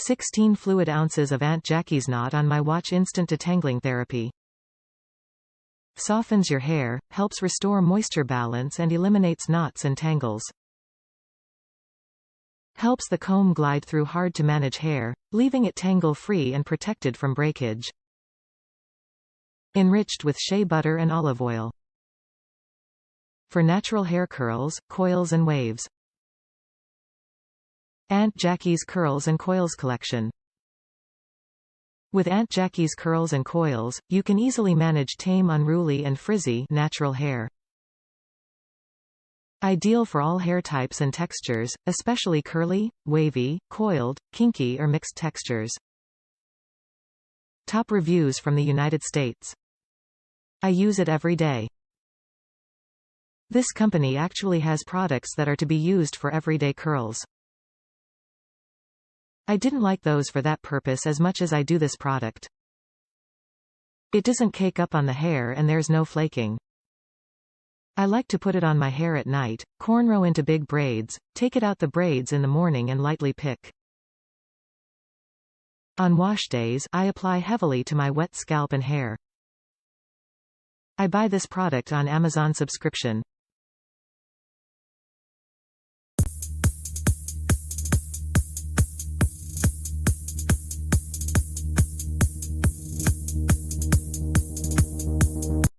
16 fluid ounces of Aunt Jackie's knot on my watch. Instant detangling therapy. Softens your hair, helps restore moisture balance and eliminates knots and tangles. Helps the comb glide through hard-to-manage hair, leaving it tangle-free and protected from breakage. Enriched with shea butter and olive oil. For natural hair curls, coils and waves. Aunt Jackie's Curls and Coils Collection. With Aunt Jackie's Curls and Coils, you can easily manage tame, unruly and frizzy natural hair. Ideal for all hair types and textures, especially curly, wavy, coiled, kinky or mixed textures. Top reviews from the United States. I use it every day. This company actually has products that are to be used for everyday curls. I didn't like those for that purpose as much as I do this product. It doesn't cake up on the hair and there's no flaking. I like to put it on my hair at night, cornrow into big braids, take it out the braids in the morning and lightly pick. On wash days, I apply heavily to my wet scalp and hair. I buy this product on Amazon subscription.